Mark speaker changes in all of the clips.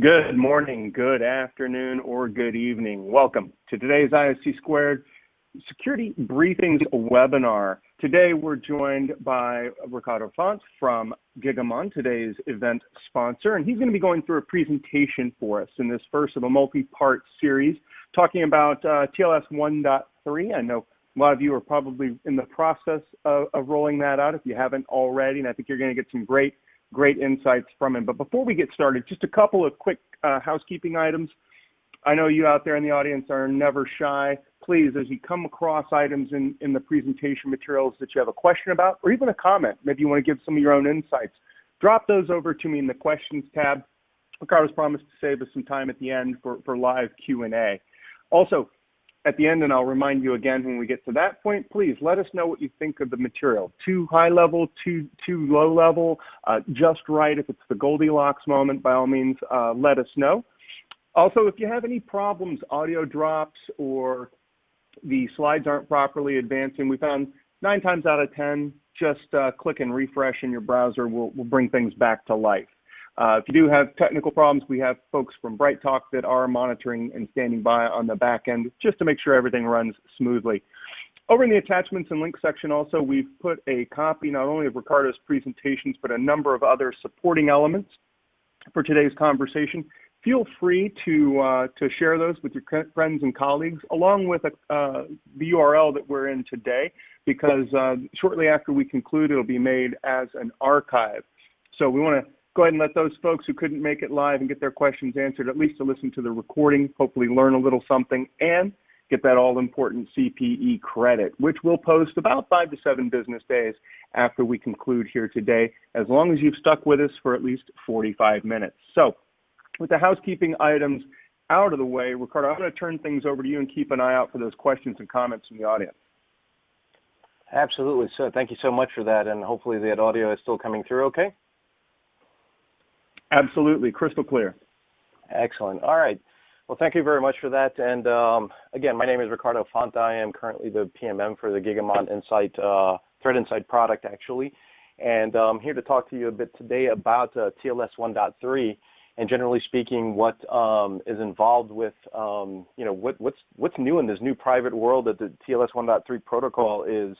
Speaker 1: Good morning, good afternoon, or good evening. Welcome to today's ISC2 Security Briefings webinar. Today we're joined by Ricardo Font from Gigamon, today's event sponsor, and he's going to be going through a presentation for us in this first of a multi-part series talking about TLS 1.3. I know a lot of you are probably in the process of rolling that out if you haven't already, and I think you're going to get some great insights from him. But before we get started, just a couple of quick housekeeping items. I know you out there in the audience are never shy. Please, as you come across items in the presentation materials that you have a question about, or even a comment, maybe you want to give some of your own insights, drop those over to me in the questions tab. Ricardo's promised to save us some time at the end for live Q&A. Also, at the end, and I'll remind you again when we get to that point, please let us know what you think of the material. Too high level, too low level, just right. If it's the Goldilocks moment, by all means, let us know. Also, if you have any problems, audio drops, or the slides aren't properly advancing, we found 9 times out of 10, just click and refresh in your browser. We'll bring things back to life. If you do have technical problems, we have folks from BrightTalk that are monitoring and standing by on the back end just to make sure everything runs smoothly. Over in the attachments and links section also, we've put a copy not only of Ricardo's presentations, but a number of other supporting elements for today's conversation. Feel free to share those with your friends and colleagues, along with the URL that we're in today, because shortly after we conclude, it'll be made as an archive. So we want to go ahead and let those folks who couldn't make it live and get their questions answered, at least to listen to the recording, hopefully learn a little something, and get that all-important CPE credit, which we'll post about 5 to 7 business days after we conclude here today, as long as you've stuck with us for at least 45 minutes. So with the housekeeping items out of the way, Ricardo, I'm going to turn things over to you and keep an eye out for those questions and comments from the audience.
Speaker 2: Absolutely. So thank you so much for that, and hopefully that audio is still coming through okay?
Speaker 1: Absolutely, crystal clear.
Speaker 2: Excellent. All right. Well, thank you very much for that. And again, my name is Ricardo Font. I am currently the PMM for the Gigamon Insight, Threat Insight product, actually. And I'm here to talk to you a bit today about TLS 1.3 and generally speaking, what is involved with, what's new in this new private world that the TLS 1.3 protocol is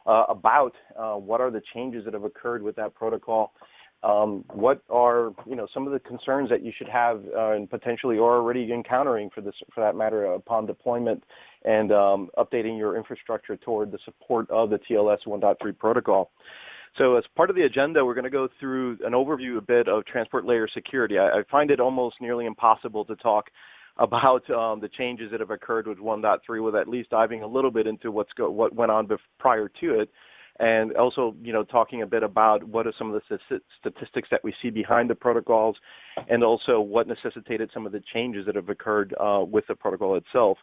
Speaker 2: about. What are the changes that have occurred with that protocol? What are some of the concerns that you should have and potentially are already encountering for that matter upon deployment and updating your infrastructure toward the support of the TLS 1.3 protocol. So as part of the agenda, we're going to go through an overview a bit of transport layer security. I find it almost nearly impossible to talk about the changes that have occurred with 1.3 with at least diving a little bit into what went on prior to it. And also, talking a bit about what are some of the statistics that we see behind the protocols, and also what necessitated some of the changes that have occurred with the protocol itself.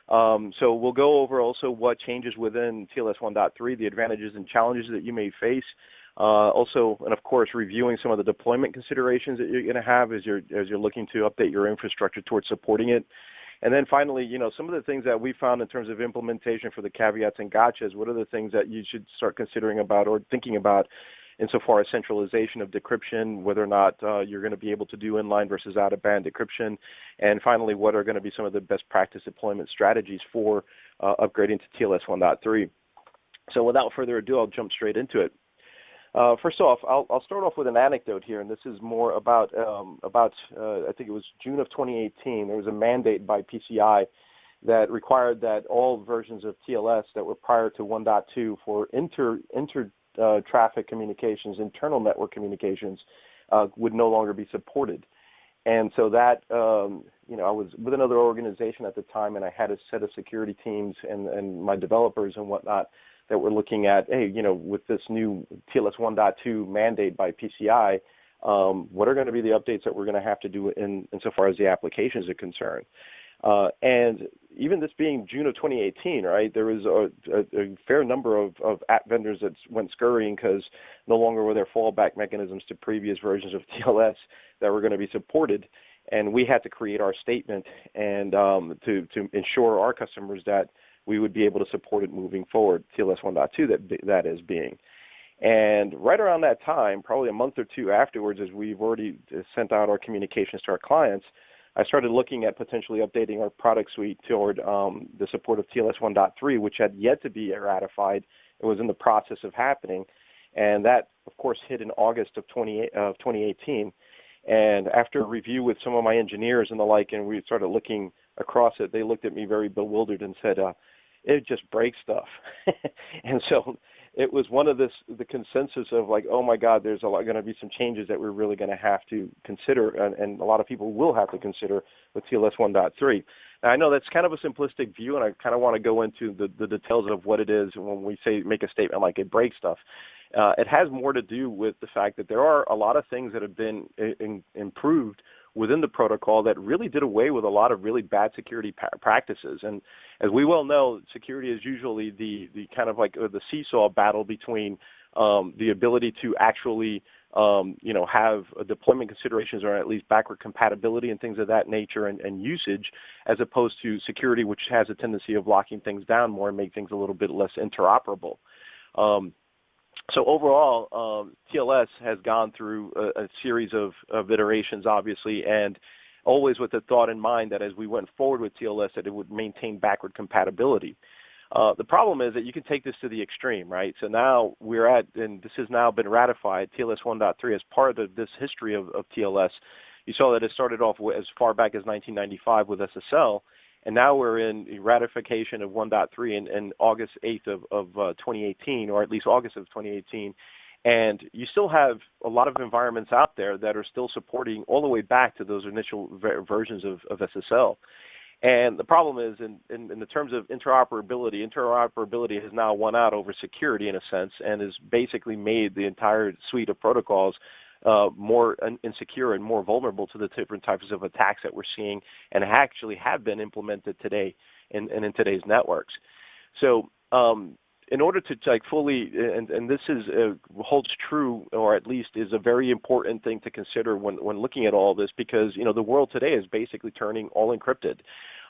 Speaker 2: So we'll go over also what changes within TLS 1.3, the advantages and challenges that you may face. Also, and of course, reviewing some of the deployment considerations that you're going to have as you're looking to update your infrastructure towards supporting it. And then finally, some of the things that we found in terms of implementation for the caveats and gotchas, what are the things that you should start considering about or thinking about insofar as centralization of decryption, whether or not you're going to be able to do inline versus out-of-band decryption, and finally, what are going to be some of the best practice deployment strategies for upgrading to TLS 1.3. So without further ado, I'll jump straight into it. First off, I'll start off with an anecdote here, and this is more about I think it was June of 2018. There was a mandate by PCI that required that all versions of TLS that were prior to 1.2 for inter-traffic communications, internal network communications, would no longer be supported. And so that, I was with another organization at the time, and I had a set of security teams and my developers and whatnot that we're looking at, hey, with this new TLS 1.2 mandate by PCI, what are going to be the updates that we're going to have to do insofar as the applications are concerned? And even this being June of 2018, right, there was a fair number of app vendors that went scurrying because no longer were there fallback mechanisms to previous versions of TLS that were going to be supported. And we had to create our statement and to ensure our customers that we would be able to support it moving forward, TLS 1.2 that is being. And right around that time, probably a month or two afterwards, as we've already sent out our communications to our clients, I started looking at potentially updating our product suite toward the support of TLS 1.3, which had yet to be ratified. It was in the process of happening. And that, of course, hit in August of 2018. And after a review with some of my engineers and the like, and we started looking across it, they looked at me very bewildered and said, it just breaks stuff. And so it was one of the consensus of like, oh my God, there's going to be some changes that we're really going to have to consider, and a lot of people will have to consider with TLS 1.3. Now, I know that's kind of a simplistic view, and I kind of want to go into the details of what it is when we say make a statement like it breaks stuff. It has more to do with the fact that there are a lot of things that have been improved within the protocol that really did away with a lot of really bad security practices. And as we well know, security is usually the kind of like the seesaw battle between the ability to actually have deployment considerations or at least backward compatibility and things of that nature and usage, as opposed to security, which has a tendency of locking things down more and make things a little bit less interoperable. So overall, TLS has gone through a series of iterations, obviously, and always with the thought in mind that as we went forward with TLS, that it would maintain backward compatibility. The problem is that you can take this to the extreme, right? So now we're at, and this has now been ratified, TLS 1.3 as part of this history of TLS. You saw that it started off as far back as 1995 with SSL, and now we're in ratification of 1.3 in August 8th of 2018, or at least August of 2018. And you still have a lot of environments out there that are still supporting all the way back to those initial versions of SSL. And the problem is, in the terms of interoperability has now won out over security in a sense, and has basically made the entire suite of protocols more insecure and more vulnerable to the different types of attacks that we're seeing and actually have been implemented today in today's networks. So in order to fully, and this is holds true, or at least is a very important thing to consider when looking at all this, because the world today is basically turning all encrypted.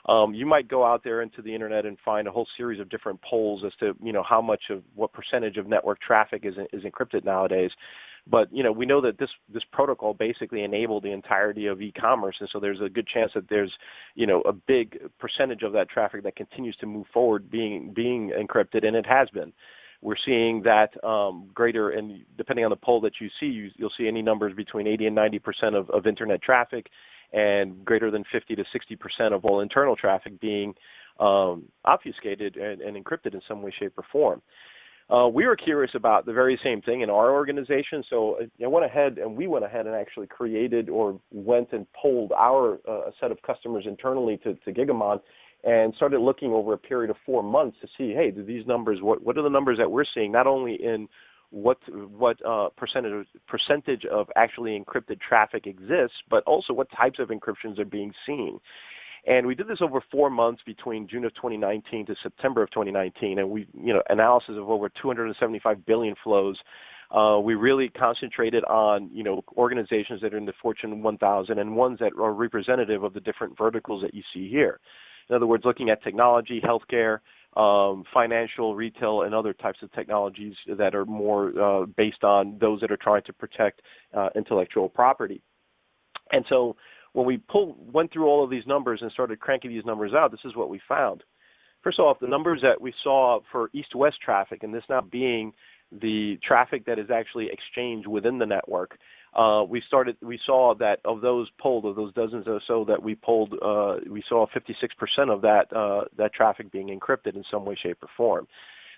Speaker 2: You might go out there into the internet and find a whole series of different polls as to how much of what percentage of network traffic is encrypted nowadays. But we know that this protocol basically enabled the entirety of e-commerce, and so there's a good chance that there's a big percentage of that traffic that continues to move forward being encrypted, and it has been. We're seeing that greater, and depending on the poll that you see, you'll see any numbers between 80 and 90% of internet traffic, and greater than 50 to 60% of all internal traffic being obfuscated and encrypted in some way, shape, or form. We were curious about the very same thing in our organization, so we went ahead and actually created or went and polled our set of customers internally to Gigamon, and started looking over a period of 4 months to see, hey, do these numbers, what are the numbers that we're seeing, not only in what percentage of actually encrypted traffic exists, but also what types of encryptions are being seen. And we did this over 4 months between June of 2019 to September of 2019, and we, analysis of over 275 billion flows. We really concentrated on, organizations that are in the Fortune 1000 and ones that are representative of the different verticals that you see here. In other words, looking at technology, healthcare, financial, retail, and other types of technologies that are more based on those that are trying to protect intellectual property. And so when we went through all of these numbers and started cranking these numbers out, this is what we found. First off, the numbers that we saw for east-west traffic, and this now being the traffic that is actually exchanged within the network, we saw that of those polled, of those dozens or so that we polled, we saw 56% of that traffic being encrypted in some way, shape, or form.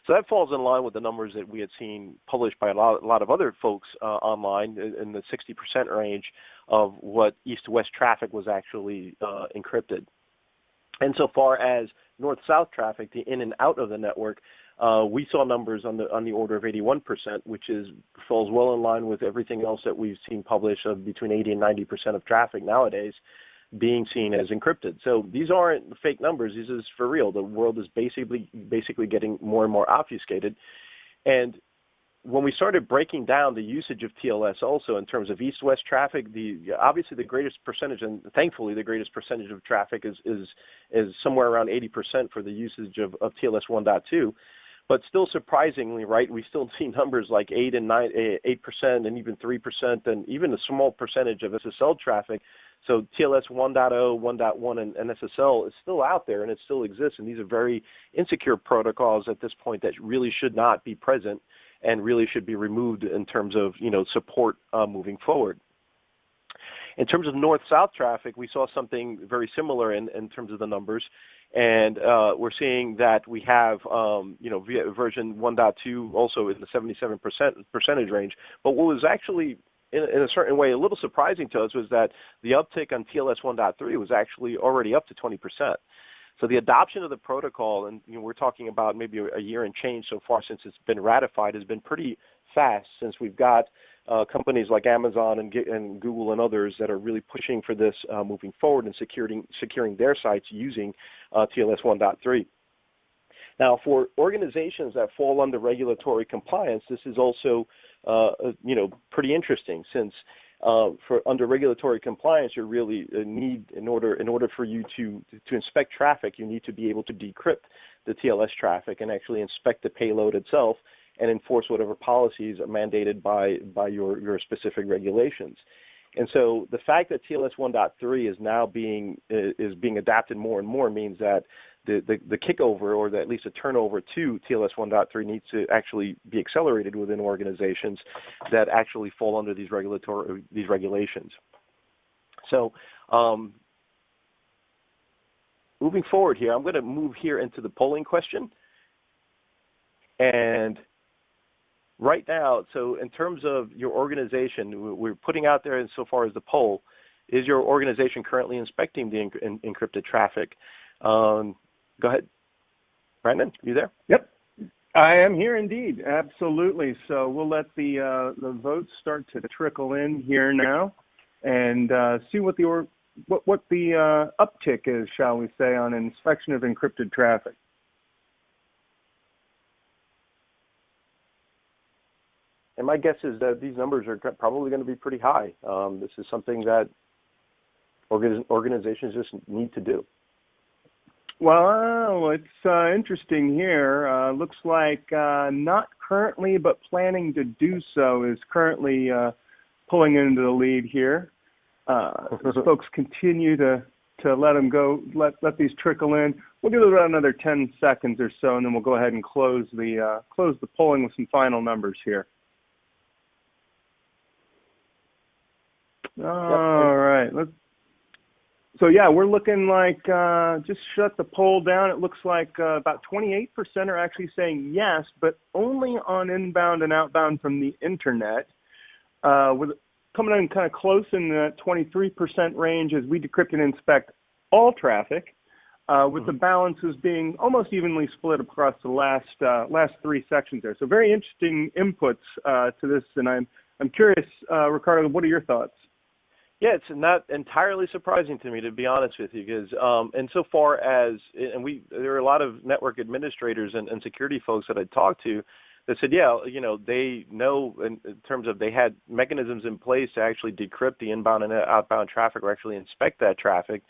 Speaker 2: So that falls in line with the numbers that we had seen published by a lot of other folks online in the 60% range of what east-west traffic was actually encrypted. And so far as north-south traffic, the in and out of the network, we saw numbers on the order of 81%, which falls well in line with everything else that we've seen published of between 80 and 90% of traffic nowadays being seen as encrypted. So these aren't fake numbers. This is for real. The world is basically getting more and more obfuscated. And when we started breaking down the usage of TLS also in terms of east-west traffic, obviously the greatest percentage, and thankfully the greatest percentage of traffic is somewhere around 80% for the usage of TLS 1.2. But still surprisingly, right, we still see numbers like 8% and even 3%, and even a small percentage of SSL traffic. So TLS 1.0, 1.1, and SSL is still out there, and it still exists. And these are very insecure protocols at this point that really should not be present and really should be removed in terms of, support moving forward. In terms of north-south traffic, we saw something very similar in terms of the numbers. And we're seeing that we have, via version 1.2 also in the 77% range. But what was actually, in a certain way, a little surprising to us was that the uptick on TLS 1.3 was actually already up to 20%. So the adoption of the protocol, and we're talking about maybe a year and change so far since it's been ratified, has been pretty fast, since we've got companies like Amazon and Google and others that are really pushing for this moving forward and securing their sites using TLS 1.3. Now, for organizations that fall under regulatory compliance, this is also pretty interesting, since under regulatory compliance, you really need, in order for you to inspect traffic, you need to be able to decrypt the TLS traffic and actually inspect the payload itself and enforce whatever policies are mandated by your specific regulations. And so the fact that TLS 1.3 is now being adapted more and more means that the kickover, or at least a turnover to TLS 1.3, needs to actually be accelerated within organizations that actually fall under these regulations. So moving forward here, I'm going to move here into the polling question. And right now, so in terms of your organization, we're putting out there insofar as the poll, is your organization currently inspecting the encrypted traffic? Go ahead. Brandon, you there?
Speaker 1: Yep, I am here indeed, absolutely. So we'll let the votes start to trickle in here now, and see what the uptick is, shall we say, on inspection of encrypted traffic.
Speaker 2: And my guess is that these numbers are probably going to be pretty high. This is something that organizations just need to do.
Speaker 1: Well, it's interesting here. Looks like not currently, but planning to do so is currently pulling into the lead here. As folks continue to let them go, let these trickle in. We'll give it about another 10 seconds or so, and then we'll go ahead and close the polling with some final numbers here. All right. So yeah, we're looking like just shut the poll down. It looks like about 28% are actually saying yes, but only on inbound and outbound from the internet. With coming in kind of close in that 23% range as we decrypt and inspect all traffic, with the balances being almost evenly split across the last three sections there. So very interesting inputs to this, and I'm curious, Ricardo, what are your thoughts?
Speaker 2: Yeah, it's not entirely surprising to me, to be honest with you, because insofar as, there are a lot of network administrators and security folks that I talked to that said, yeah, they know in terms of they had mechanisms in place to actually decrypt the inbound and outbound traffic, or actually inspect that traffic,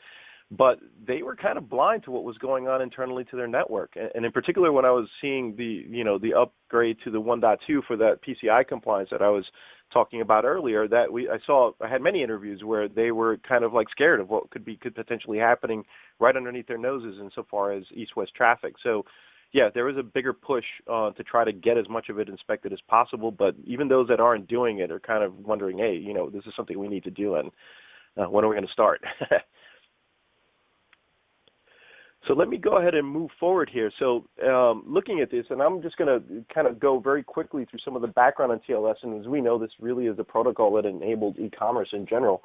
Speaker 2: but they were kind of blind to what was going on internally to their network. And in particular, when I was seeing the upgrade to the 1.2 for that PCI compliance that I was talking about earlier, that I had many interviews where they were kind of like scared of what could potentially happening right underneath their noses insofar as east-west traffic. So yeah, there is a bigger push to try to get as much of it inspected as possible, but even those that aren't doing it are kind of wondering, hey, this is something we need to do, and when are we going to start? So let me go ahead and move forward here. So looking at this, and I'm just going to kind of go very quickly through some of the background on TLS, and as we know, this really is a protocol that enabled e-commerce in general.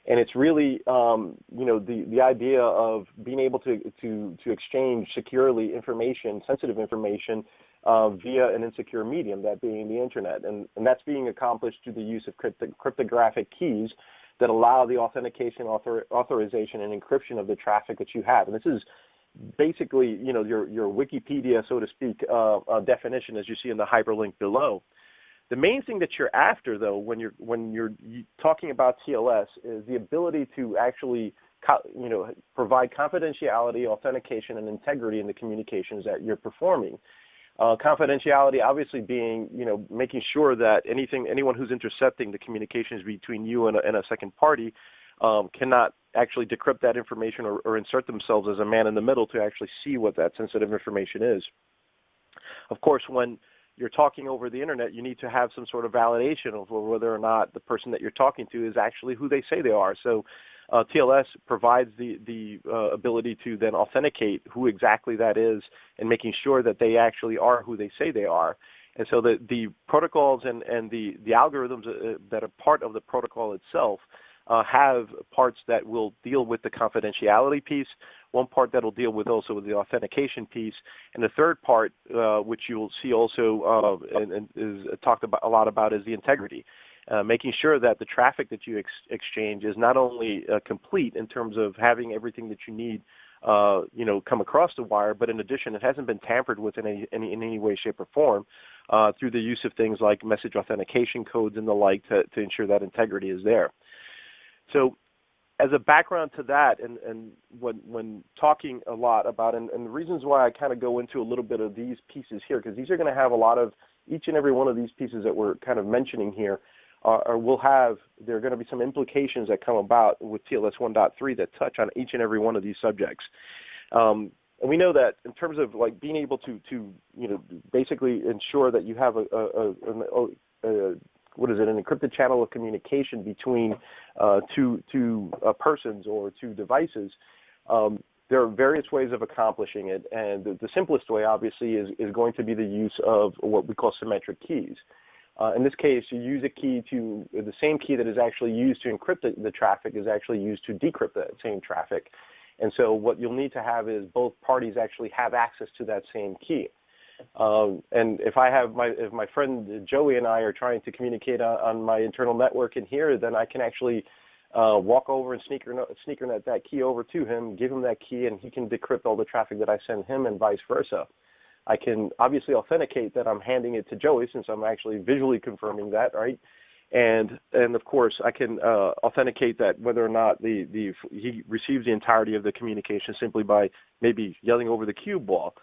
Speaker 2: And it's really, the idea of being able to exchange securely information, sensitive information, via an insecure medium, that being the internet. And that's being accomplished through the use of cryptographic keys that allow the authentication, authorization, and encryption of the traffic that you have. And this is basically, your Wikipedia, so to speak, definition, as you see in the hyperlink below. The main thing that you're after, though, when you're talking about TLS, is the ability to actually, provide confidentiality, authentication, and integrity in the communications that you're performing. Confidentiality obviously being, making sure that anyone who's intercepting the communications between you and a second party cannot actually decrypt that information or insert themselves as a man in the middle to actually see what that sensitive information is. Of course, when you're talking over the internet, you need to have some sort of validation of whether or not the person that you're talking to is actually who they say they are. So TLS provides the ability to then authenticate who exactly that is and making sure that they actually are who they say they are. And so the protocols and the algorithms that are part of the protocol itself have parts that will deal with the confidentiality piece, one part that will deal with also with the authentication piece, and the third part, which you will see also and is talked about a lot about, is the integrity. Making sure that the traffic that you exchange is not only complete in terms of having everything that you need, come across the wire, but in addition, it hasn't been tampered with in any way, shape, or form through the use of things like message authentication codes and the like to ensure that integrity is there. So as a background to that, and when talking a lot about, and the reasons why I kind of go into a little bit of these pieces here, because these are going to have a lot of, each and every one of these pieces that we're kind of mentioning here, there are going to be some implications that come about with TLS 1.3 that touch on each and every one of these subjects. And we know that in terms of like being able to basically ensure that you have an encrypted channel of communication between two persons or two devices, there are various ways of accomplishing it, and the simplest way, obviously, is going to be the use of what we call symmetric keys. In this case, you use a key the same key that is actually used to encrypt the traffic is actually used to decrypt that same traffic. And so what you'll need to have is both parties actually have access to that same key. And if my friend Joey and I are trying to communicate on my internal network in here, then I can actually walk over and sneakernet that key over to him, give him that key, and he can decrypt all the traffic that I send him and vice versa. I can obviously authenticate that I'm handing it to Joey since I'm actually visually confirming that, right? And of course, I can authenticate that whether or not he receives the entirety of the communication simply by maybe yelling over the cue ball.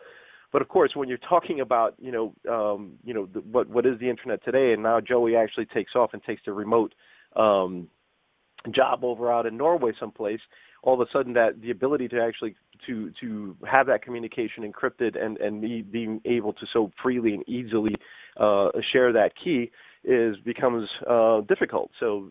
Speaker 2: But of course, when you're talking about what is the internet today, and now Joey actually takes off and takes the remote job over out in Norway someplace, all of a sudden that the ability to actually to have that communication encrypted and me being able to so freely and easily share that key becomes difficult. So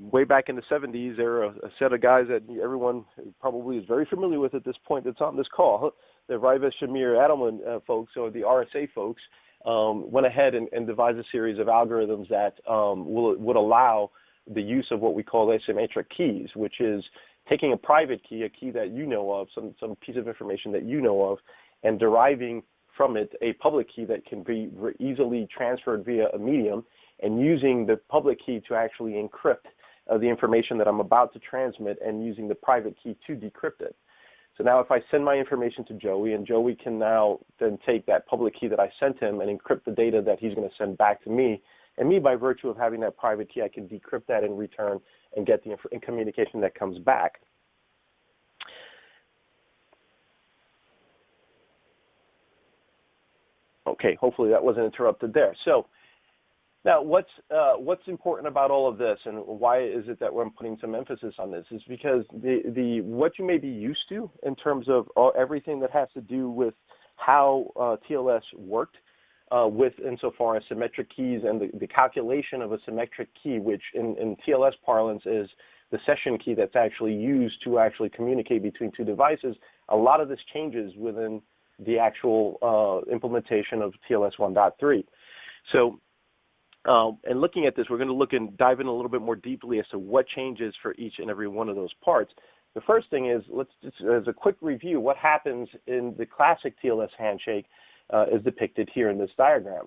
Speaker 2: way back in the 70s, there were a set of guys that everyone probably is very familiar with at this point that's on this call, the Rivas Shamir Adelman folks, or the RSA folks, went ahead and devised a series of algorithms that would allow the use of what we call asymmetric keys, which is taking a private key, a key that you know of, some piece of information that you know of, and deriving from it a public key that can be easily transferred via a medium, and using the public key to actually encrypt the information that I'm about to transmit, and using the private key to decrypt it. So now if I send my information to Joey, and Joey can now then take that public key that I sent him and encrypt the data that he's going to send back to me, and me, by virtue of having that private key, I can decrypt that in return and get the communication that comes back. Okay, hopefully that wasn't interrupted there. So now what's important about all of this, and why is it that I'm putting some emphasis on this, is because what you may be used to in terms of everything that has to do with how TLS worked, insofar as symmetric keys and the calculation of a symmetric key, which in TLS parlance is the session key that's actually used to actually communicate between two devices. A lot of this changes within the actual implementation of TLS 1.3. So, and looking at this, we're going to look and dive in a little bit more deeply as to what changes for each and every one of those parts. The first thing is, let's just, as a quick review, what happens in the classic TLS handshake is depicted here in this diagram.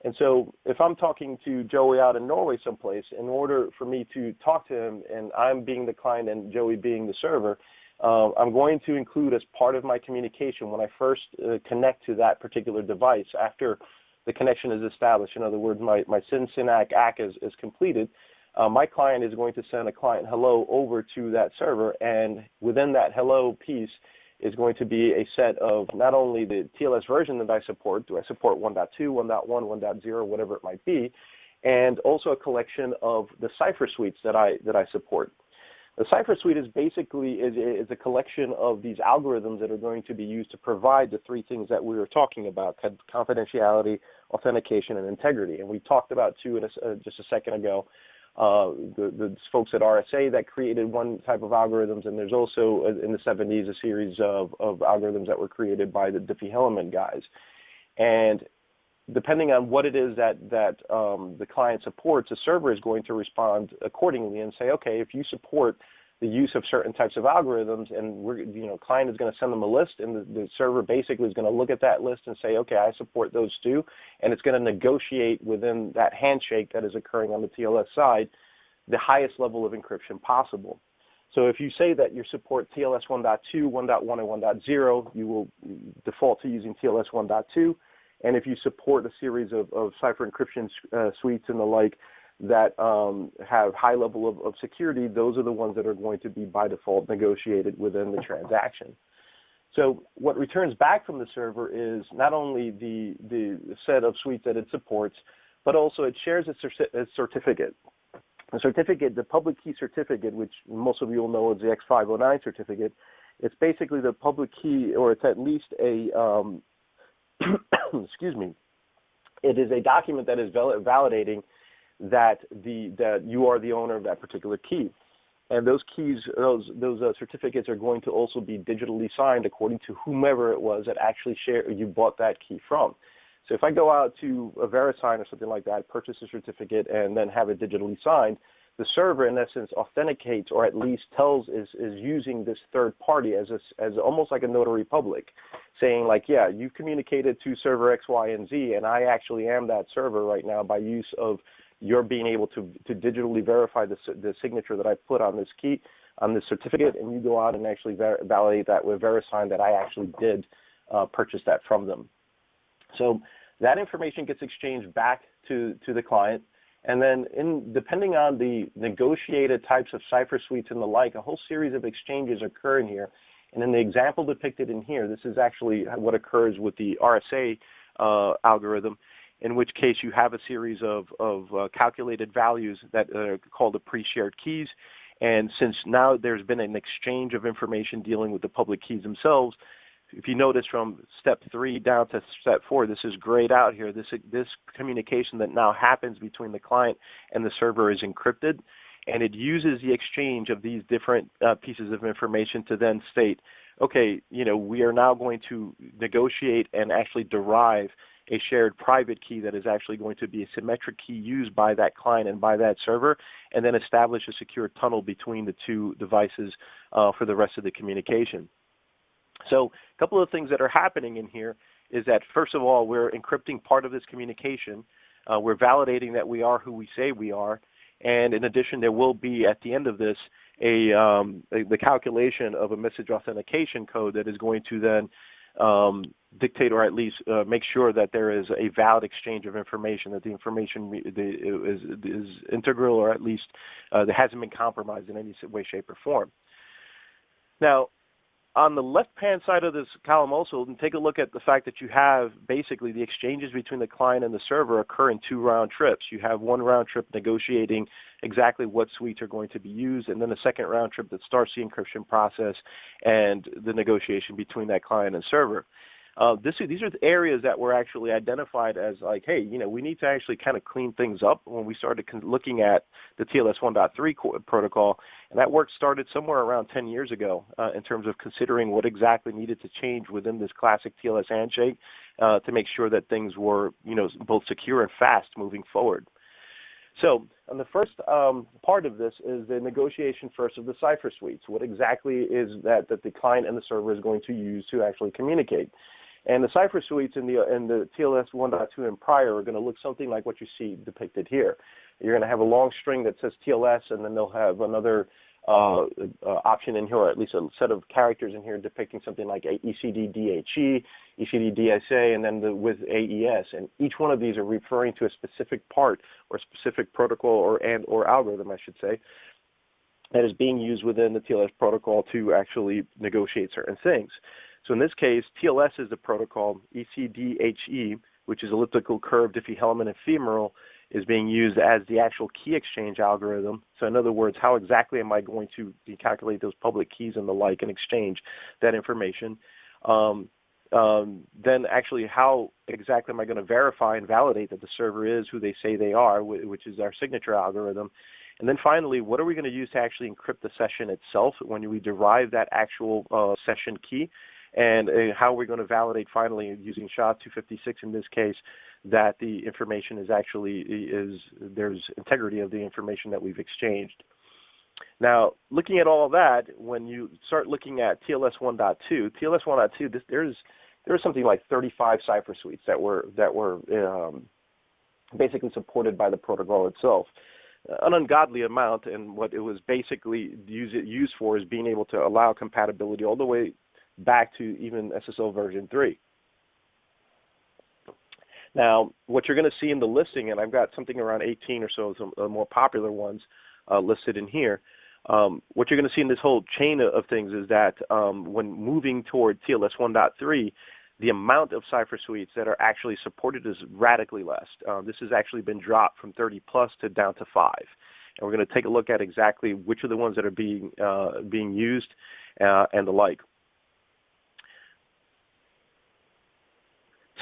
Speaker 2: And so if I'm talking to Joey out in Norway someplace, in order for me to talk to him, and I'm being the client and Joey being the server, I'm going to include as part of my communication when I first connect to that particular device, after the connection is established, in other words, my SYN-SYN-ACK ACK is completed, my client is going to send a client hello over to that server, and within that hello piece, is going to be a set of not only the TLS version that I support, do I support 1.2, 1.1, 1.0, whatever it might be, and also a collection of the cipher suites that I support. The cipher suite is basically is a collection of these algorithms that are going to be used to provide the three things that we were talking about: confidentiality, authentication, and integrity. And we talked about two just a second ago. The folks at RSA that created one type of algorithms, and there's also in the 70s a series of algorithms that were created by the Diffie-Hellman guys. And depending on what it is that the client supports, the server is going to respond accordingly and say, okay, if you support the use of certain types of algorithms, and client is going to send them a list, and the server basically is going to look at that list and say, okay, I support those too, and it's going to negotiate within that handshake that is occurring on the TLS side the highest level of encryption possible. So if you say that you support TLS 1.2, 1.1, and 1.0, you will default to using TLS 1.2. And if you support a series of cipher encryption suites and the like that have high level of security, those are the ones that are going to be by default negotiated within the transaction. So what returns back from the server is not only the set of suites that it supports, but also it shares its certificate. The certificate, the public key certificate, which most of you will know is the X509 certificate, it's basically the public key, or it's at least a excuse me, it is a document that is validating that you are the owner of that particular key. And those keys, those certificates are going to also be digitally signed according to whomever it was that actually you bought that key from. So if I go out to a VeriSign or something like that, purchase a certificate, and then have it digitally signed, the server, in essence, authenticates, or at least is using this third party as almost like a notary public, saying like, yeah, you've communicated to server X, Y, and Z, and I actually am that server right now by use of your being able to digitally verify the signature that I put on this key, on this certificate, and you go out and actually validate that with VeriSign that I actually did purchase that from them. So that information gets exchanged back to the client. And then depending on the negotiated types of cipher suites and the like, a whole series of exchanges occur in here. And in the example depicted in here, this is actually what occurs with the RSA algorithm, in which case you have a series of calculated values that are called the pre-shared keys. And since now there's been an exchange of information dealing with the public keys themselves, if you notice from step 3 down to step 4, this is grayed out here. This communication that now happens between the client and the server is encrypted, and it uses the exchange of these different pieces of information to then state, okay, we are now going to negotiate and actually derive a shared private key that is actually going to be a symmetric key used by that client and by that server, and then establish a secure tunnel between the two devices for the rest of the communication. So a couple of things that are happening in here is that, first of all, we're encrypting part of this communication. We're validating that we are who we say we are. And in addition, there will be, at the end of this, the calculation of a message authentication code that is going to then dictate, or at least make sure that there is a valid exchange of information, that the information is integral, or at least that hasn't been compromised in any way, shape, or form. Now, on the left-hand side of this column also, take a look at the fact that you have basically the exchanges between the client and the server occur in 2 round trips. You have one round trip negotiating exactly what suites are going to be used, and then a second round trip that starts the encryption process and the negotiation between that client and server. These are the areas that were actually identified as like, hey, we need to actually kind of clean things up when we started looking at the TLS 1.3 protocol. And that work started somewhere around 10 years ago in terms of considering what exactly needed to change within this classic TLS handshake to make sure that things were, both secure and fast moving forward. So on the first part of this is the negotiation first of the cipher suites. What exactly is that the client and the server is going to use to actually communicate? And the cipher suites in the TLS 1.2 and prior are going to look something like what you see depicted here. You're going to have a long string that says TLS, and then they'll have another option in here, or at least a set of characters in here depicting something like ECD-DHE, ECD-DSA, and then with AES. And each one of these are referring to a specific part or specific protocol or algorithm, I should say. that is being used within the TLS protocol to actually negotiate certain things. So in this case, TLS is the protocol. ECDHE, which is elliptical, curved, diffie-Hellman, and ephemeral, is being used as the actual key exchange algorithm. So in other words, how exactly am I going to calculate those public keys and the like and exchange that information? Then actually how exactly am I going to verify and validate that the server is who they say they are, which is our signature algorithm. And then finally, what are we going to use to actually encrypt the session itself when we derive that actual session key? And how we're going to validate finally using SHA-256 in this case that the information is actually, there's integrity of the information that we've exchanged. Now, looking at all of that, when you start looking at TLS 1.2, TLS 1.2, there's something like 35 cipher suites that were basically supported by the protocol itself. An ungodly amount, and what it was basically used for is being able to allow compatibility all the way back to even SSL version 3. Now, what you're going to see in the listing, and I've got something around 18 or so of the more popular ones listed in here, what you're going to see in this whole chain of things is that when moving toward TLS 1.3, the amount of cipher suites that are actually supported is radically less. This has actually been dropped from 30 plus to down to 5. And we're going to take a look at exactly which are the ones that are being used and the like.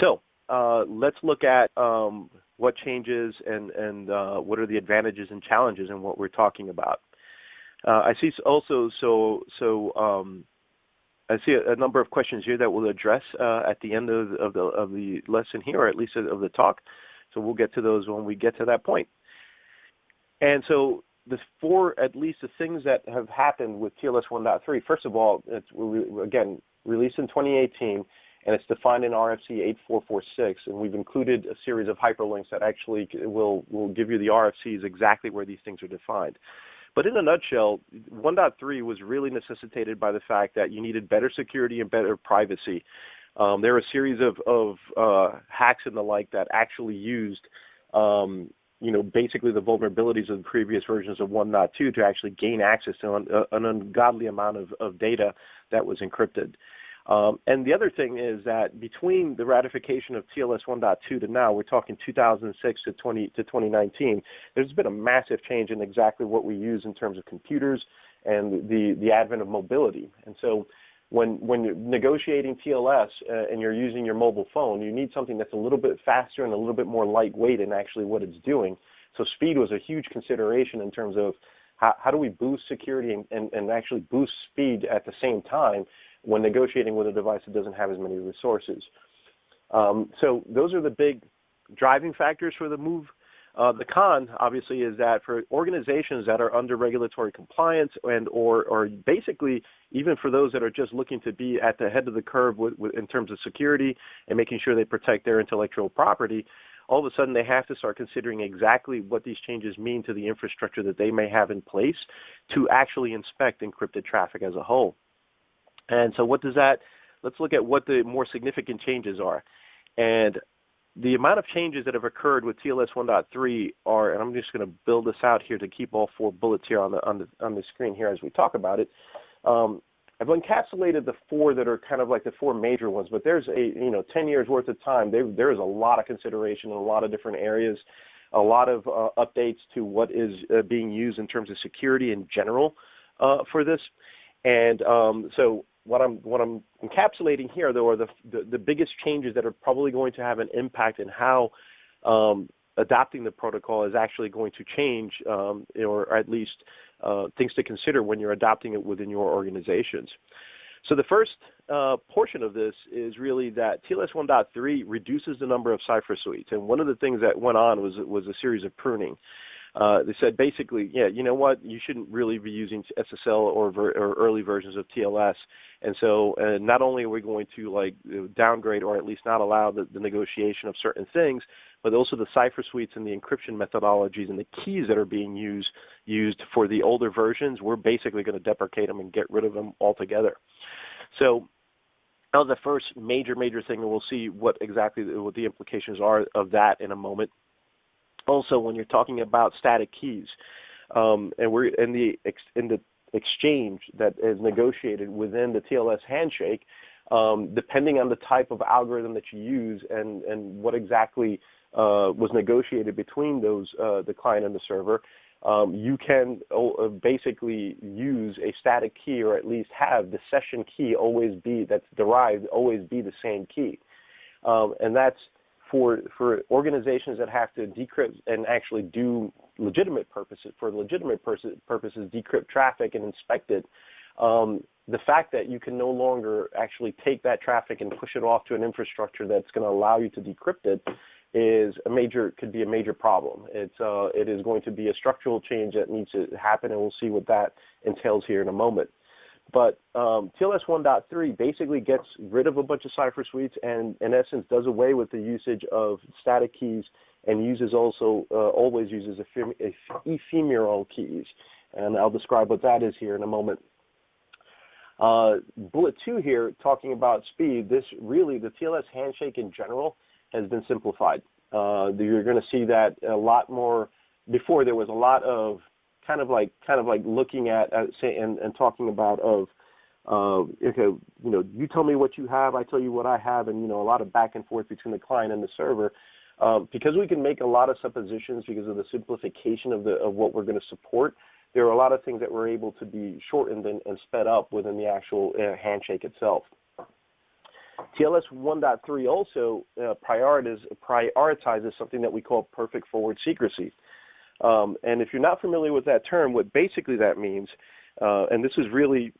Speaker 2: So let's look at what changes and what are the advantages and challenges in what we're talking about. I see also I see a number of questions here that we'll address at the end of the lesson here, or at least of the talk. So we'll get to those when we get to that point. And so at least the things that have happened with TLS 1.3, first of all, it's, again, released in 2018, and it's defined in RFC 8446, and we've included a series of hyperlinks that actually will give you the RFCs exactly where these things are defined. But in a nutshell, 1.3 was really necessitated by the fact that you needed better security and better privacy. There were a series of hacks and the like that actually used, basically the vulnerabilities of the previous versions of 1.2 to actually gain access to an ungodly amount of data that was encrypted. And the other thing is that between the ratification of TLS 1.2 to now, we're talking 2006 to 2019, there's been a massive change in exactly what we use in terms of computers and the advent of mobility. And so when you're negotiating TLS and you're using your mobile phone, you need something that's a little bit faster and a little bit more lightweight in actually what it's doing. So speed was a huge consideration in terms of how do we boost security and actually boost speed at the same time when negotiating with a device that doesn't have as many resources. So those are the big driving factors for the move. The con, obviously, is that for organizations that are under regulatory compliance or basically even for those that are just looking to be at the head of the curve in terms of security and making sure they protect their intellectual property, all of a sudden they have to start considering exactly what these changes mean to the infrastructure that they may have in place to actually inspect encrypted traffic as a whole. And so what does that, let's look at what the more significant changes are. And the amount of changes that have occurred with TLS 1.3 are, and I'm just going to build this out here to keep all 4 bullets here on the screen here as we talk about it. I've encapsulated the 4 that are kind of like the 4 major ones, but there's 10 years worth of time. There is a lot of consideration in a lot of different areas, a lot of updates to what is being used in terms of security in general for this. And so what I'm encapsulating here, though, are the biggest changes that are probably going to have an impact in how adopting the protocol is actually going to change, or at least things to consider when you're adopting it within your organizations. So the first portion of this is really that TLS 1.3 reduces the number of cipher suites, and one of the things that went on was a series of pruning. They said basically, yeah, you know what, you shouldn't really be using SSL or early versions of TLS. And so not only are we going to downgrade or at least not allow the negotiation of certain things, but also the cipher suites and the encryption methodologies and the keys that are being used for the older versions, we're basically going to deprecate them and get rid of them altogether. So that was the first major thing, and we'll see what the implications are of that in a moment. Also, when you're talking about static keys, and we're in the exchange that is negotiated within the TLS handshake. Depending on the type of algorithm that you use and what exactly was negotiated between those the client and the server, you can basically use a static key, or at least have the session key that's derived always be the same key, and that's for organizations that have to decrypt and actually do legitimate purposes, decrypt traffic and inspect it. The fact that you can no longer actually take that traffic and push it off to an infrastructure that's going to allow you to decrypt it could be a major problem. It is going to be a structural change that needs to happen, and we'll see what that entails here in a moment. But TLS 1.3 basically gets rid of a bunch of cipher suites and, in essence, does away with the usage of static keys and always uses ephemeral keys. And I'll describe what that is here in a moment. Bullet 2 here, talking about speed, the TLS handshake in general has been simplified. You're going to see that a lot more. Before, there was a lot of kind of like looking at and talking about okay, you tell me what you have, I tell you what I have, and a lot of back and forth between the client and the server. Because we can make a lot of suppositions because of the simplification of what we're going to support, there are a lot of things that were able to be shortened and sped up within the actual handshake itself. TLS 1.3 also prioritizes something that we call perfect forward secrecy. And if you're not familiar with that term, what basically that means, and this is really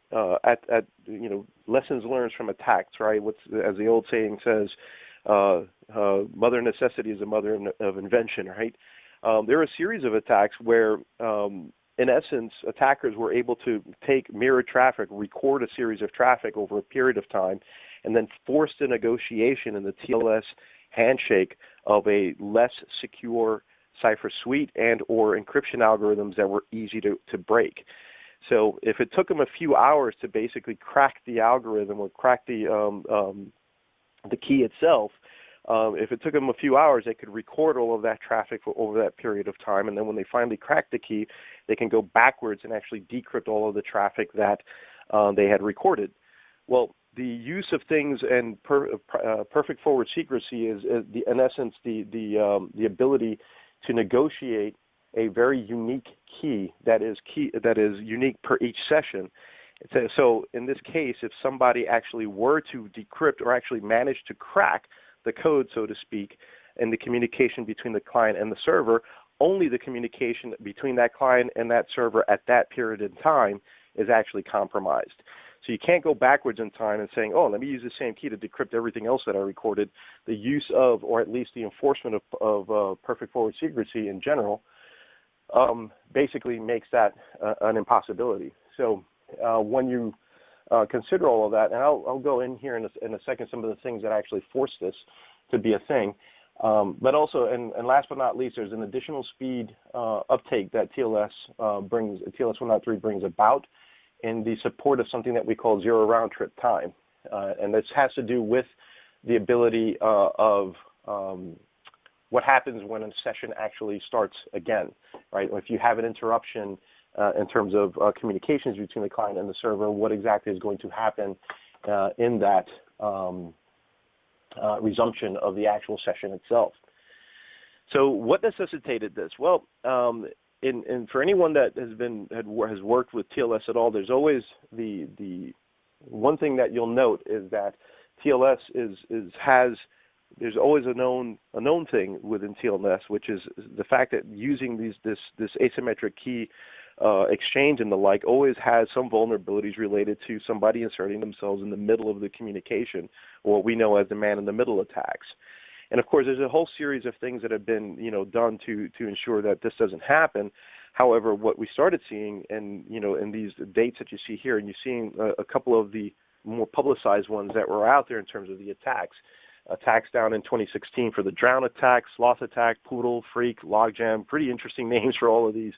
Speaker 2: lessons learned from attacks, right? As the old saying says, mother necessity is the mother of invention, right? There are a series of attacks where, in essence, attackers were able to take mirrored traffic, record a series of traffic over a period of time, and then force the negotiation in the TLS handshake of a less secure cipher suite and or encryption algorithms that were easy to break. So if it took them a few hours to basically crack the algorithm or crack the key itself, if it took them a few hours, they could record all of that traffic over that period of time, and then when they finally crack the key, they can go backwards and actually decrypt all of the traffic that they had recorded. Well, the use of things and perfect forward secrecy is in essence the ability to negotiate a very unique key that is unique per each session. So in this case, if somebody actually were to decrypt or actually manage to crack the code, so to speak, in the communication between the client and the server, only the communication between that client and that server at that period in time is actually compromised. So you can't go backwards in time and saying, oh, let me use the same key to decrypt everything else that I recorded. The use of, or at least the enforcement of perfect forward secrecy in general, basically makes that an impossibility. So when you consider all of that, and I'll go in here in a second some of the things that actually force this to be a thing, but also, and last but not least, there's an additional speed uptake that TLS 1.3 brings about in the support of something that we call zero round trip time, and this has to do with the ability of what happens when a session actually starts again, right? If you have an interruption in terms of communications between the client and the server, what exactly is going to happen in that resumption of the actual session itself. So what necessitated this? Well, for anyone that has worked with TLS at all, there's always the one thing that you'll note is that TLS there's always a known thing within TLS, which is the fact that using this asymmetric key exchange and the like always has some vulnerabilities related to somebody inserting themselves in the middle of the communication, or what we know as the man-in-the-middle attacks. And of course, there's a whole series of things that have been done to ensure that this doesn't happen. However, what we started seeing, in these dates that you see here, and you're seeing a couple of the more publicized ones that were out there in terms of the attacks down in 2016 for the Drown attack, Sloth attack, Poodle, Freak, Logjam, pretty interesting names for all of these.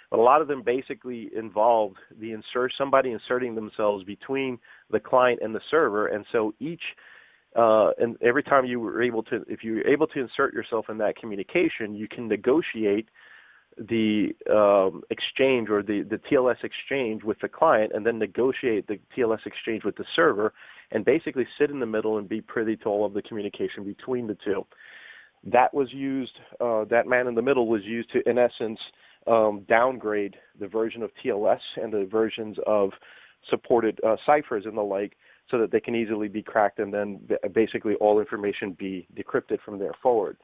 Speaker 2: But a lot of them basically involved somebody inserting themselves between the client and the server, and so and every time if you were able to insert yourself in that communication, you can negotiate the exchange or the TLS exchange with the client, and then negotiate the TLS exchange with the server, and basically sit in the middle and be privy to all of the communication between the two. That was used, that man in the middle was used to, in essence, downgrade the version of TLS and the versions of supported ciphers and the like, so that they can easily be cracked, and then basically all information be decrypted from there forward.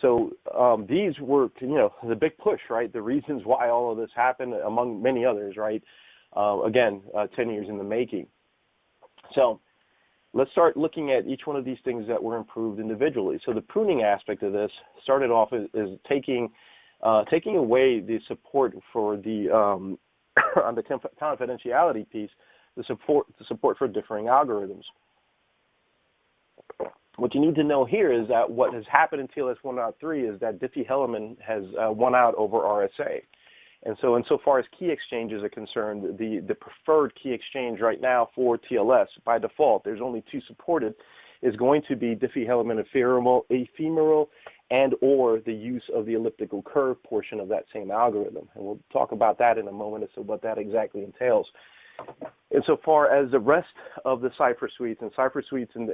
Speaker 2: So these were, the big push, right? The reasons why all of this happened, among many others, right? Again, 10 years in the making. So let's start looking at each one of these things that were improved individually. So the pruning aspect of this started off as taking away the support for the on the confidentiality piece, the support for differing algorithms. What you need to know here is that what has happened in TLS 1.3 is that Diffie-Hellman has won out over RSA. And so insofar as key exchanges are concerned, the preferred key exchange right now for TLS, by default, there's only two supported, is going to be Diffie-Hellman ephemeral and or the use of the elliptical curve portion of that same algorithm. And we'll talk about that in a moment as to what that exactly entails. Insofar as the rest of the cipher suites, and cipher suites and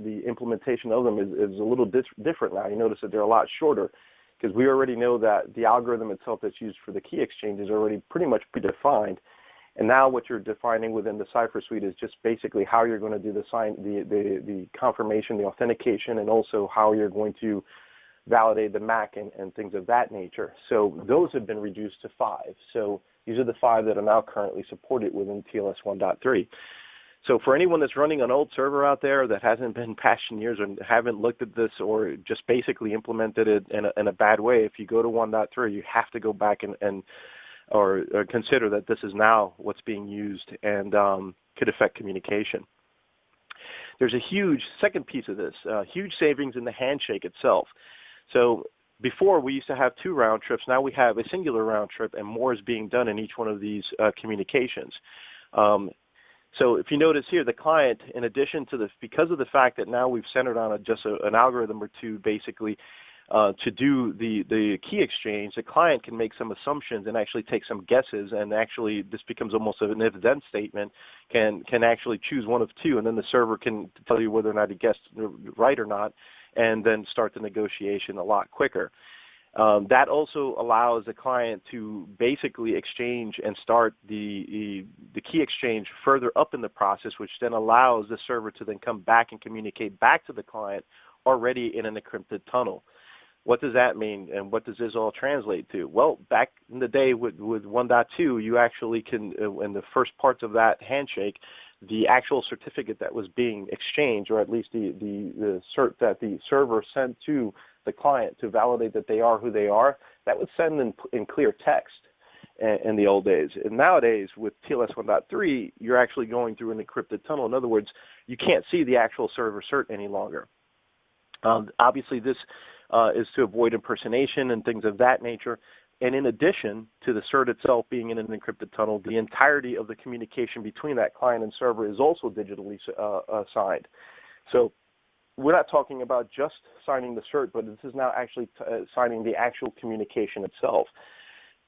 Speaker 2: the implementation of them is a little different now. You notice that they're a lot shorter, because we already know that the algorithm itself that's used for the key exchange is already pretty much predefined. And now what you're defining within the cipher suite is just basically how you're going to do the confirmation, the authentication, and also how you're going to validate the MAC and things of that nature. So those have been reduced to 5. So these are the 5 that are now currently supported within TLS 1.3. So for anyone that's running an old server out there that hasn't been patched in years or haven't looked at this or just basically implemented it in a bad way, if you go to 1.3, you have to go back and consider that this is now what's being used and could affect communication. There's a huge second piece of this, huge savings in the handshake itself. So before we used to have 2 round trips, now we have a singular round trip, and more is being done in each one of these communications. So if you notice here, the client, in addition to this, because of the fact that now we've centered on just an algorithm or two basically to do the key exchange, the client can make some assumptions and actually take some guesses, and actually this becomes almost an if-then statement, can actually choose one of 2, and then the server can tell you whether or not he guessed right or not, and then start the negotiation a lot quicker. That also allows the client to basically exchange and start the key exchange further up in the process, which then allows the server to then come back and communicate back to the client already in an encrypted tunnel. What does that mean, and what does this all translate to? Well, back in the day with 1.2, you actually can, in the first parts of that handshake, the actual certificate that was being exchanged, or at least the cert that the server sent to the client to validate that they are who they are, that would send in clear text in the old days. And nowadays, with TLS 1.3, you're actually going through an encrypted tunnel. In other words, you can't see the actual server cert any longer. Obviously, this is to avoid impersonation and things of that nature. And in addition to the cert itself being in an encrypted tunnel, the entirety of the communication between that client and server is also digitally signed. So we're not talking about just signing the cert, but this is now actually signing the actual communication itself.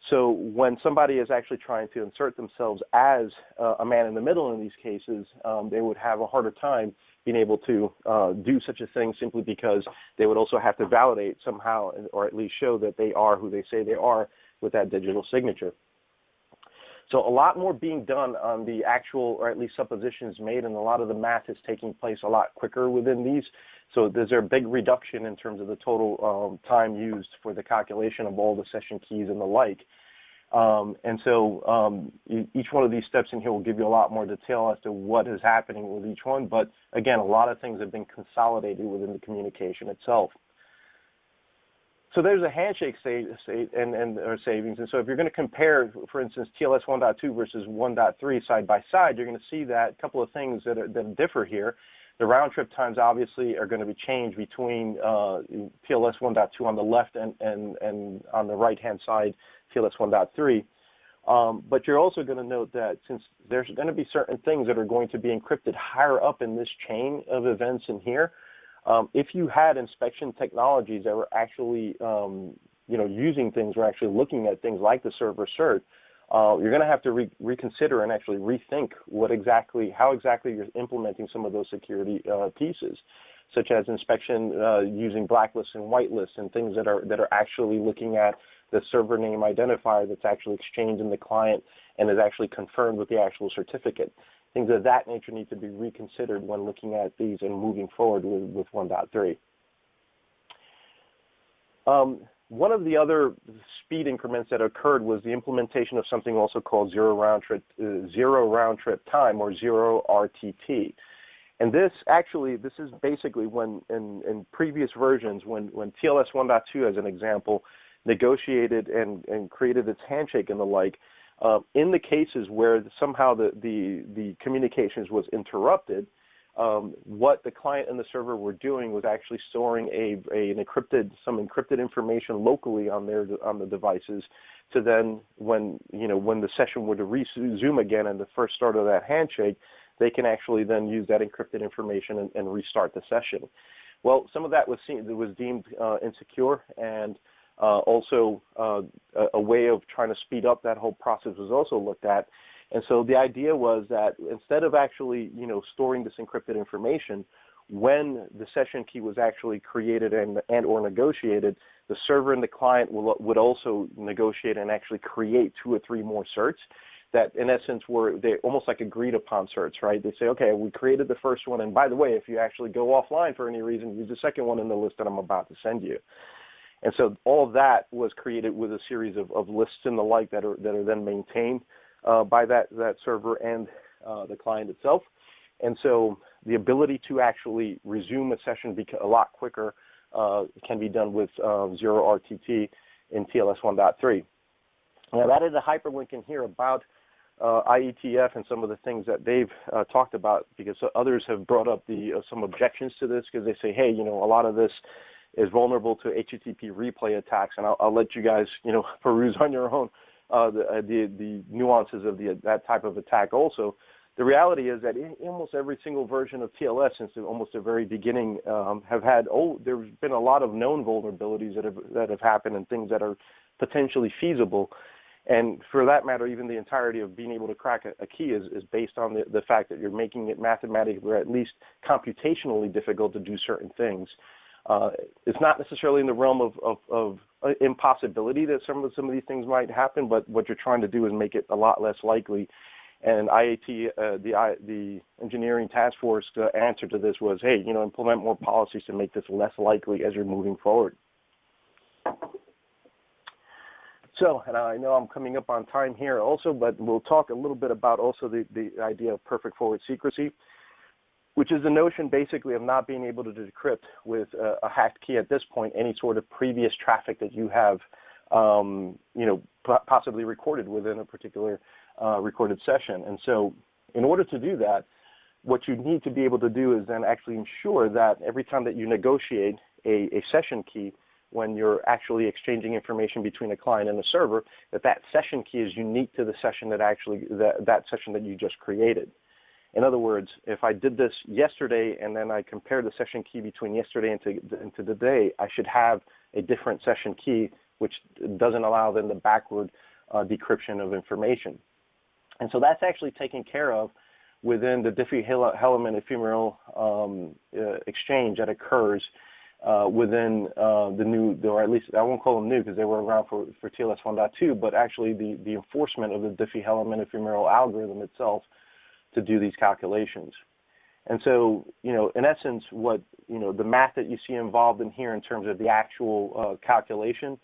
Speaker 2: So when somebody is actually trying to insert themselves as a man in the middle in these cases, they would have a harder time being able to do such a thing, simply because they would also have to validate somehow, or at least show that they are who they say they are with that digital signature. So a lot more being done on the actual, or at least suppositions made, and a lot of the math is taking place a lot quicker within these. So there's a big reduction in terms of the total time used for the calculation of all the session keys and the like. And so each one of these steps in here will give you a lot more detail as to what is happening with each one. But again, a lot of things have been consolidated within the communication itself. So there's a handshake or savings. And so if you're going to compare, for instance, TLS 1.2 versus 1.3 side by side, you're going to see that a couple of things that differ here. The round trip times obviously are going to be changed between TLS 1.2 on the left and on the right-hand side, TLS 1.3. But you're also going to note that since there's going to be certain things that are going to be encrypted higher up in this chain of events in here, if you had inspection technologies that were actually using things or actually looking at things like the server cert, you're going to have to reconsider and actually rethink how exactly you're implementing some of those security pieces, such as inspection using blacklists and whitelists and things that are actually looking at the server name identifier that's actually exchanged in the client and is actually confirmed with the actual certificate. Things of that nature need to be reconsidered when looking at these and moving forward with 1.3. One of the other speed increments that occurred was the implementation of something also called zero round trip time, or zero RTT. And this is basically when in previous versions, when TLS 1.2, as an example, negotiated and created its handshake and the like, in the cases where somehow the communications was interrupted, what the client and the server were doing was actually storing some encrypted information locally on the devices, to then when the session were to resume again and the first start of that handshake, they can actually then use that encrypted information and restart the session. Well, some of that was deemed insecure, and also a way of trying to speed up that whole process was also looked at. And so the idea was that instead of actually, storing this encrypted information, when the session key was actually created and or negotiated, the server and the client would also negotiate and actually create 2 or 3 more certs that, in essence, they almost like agreed upon certs, right? They say, okay, we created the first one, and by the way, if you actually go offline for any reason, use the second one in the list that I'm about to send you. And so all of that was created with a series of lists and the like that are then maintained by that server and the client itself. And so the ability to actually resume a session a lot quicker can be done with zero RTT in TLS 1.3. Now that is a hyperlink in here about IETF and some of the things that they've talked about, because others have brought up some objections to this, because they say, hey, a lot of this is vulnerable to HTTP replay attacks, and I'll let you guys, peruse on your own the nuances of that type of attack also. The reality is that in almost every single version of TLS since almost the very beginning there's been a lot of known vulnerabilities that have happened and things that are potentially feasible. And for that matter, even the entirety of being able to crack a key is based on the fact that you're making it mathematically or at least computationally difficult to do certain things. It's not necessarily in the realm of impossibility that some of these things might happen, but what you're trying to do is make it a lot less likely. And IAT, the engineering task force answer to this was, hey, implement more policies to make this less likely as you're moving forward. So, and I know I'm coming up on time here also, but we'll talk a little bit about also the idea of perfect forward secrecy, which is the notion basically of not being able to decrypt with a hacked key at this point any sort of previous traffic that you have, possibly recorded within a particular recorded session. And so in order to do that, what you need to be able to do is then actually ensure that every time that you negotiate a session key, when you're actually exchanging information between a client and a server, that session key is unique to the session that session that you just created. In other words, if I did this yesterday and then I compare the session key between yesterday into today, I should have a different session key, which doesn't allow then the backward decryption of information. And so that's actually taken care of within the Diffie-Hellman ephemeral exchange that occurs within the new, or at least I won't call them new because they were around for TLS 1.2, but actually the enforcement of the Diffie-Hellman ephemeral algorithm itself to do these calculations. And so, in essence, what, the math that you see involved in here in terms of the actual calculation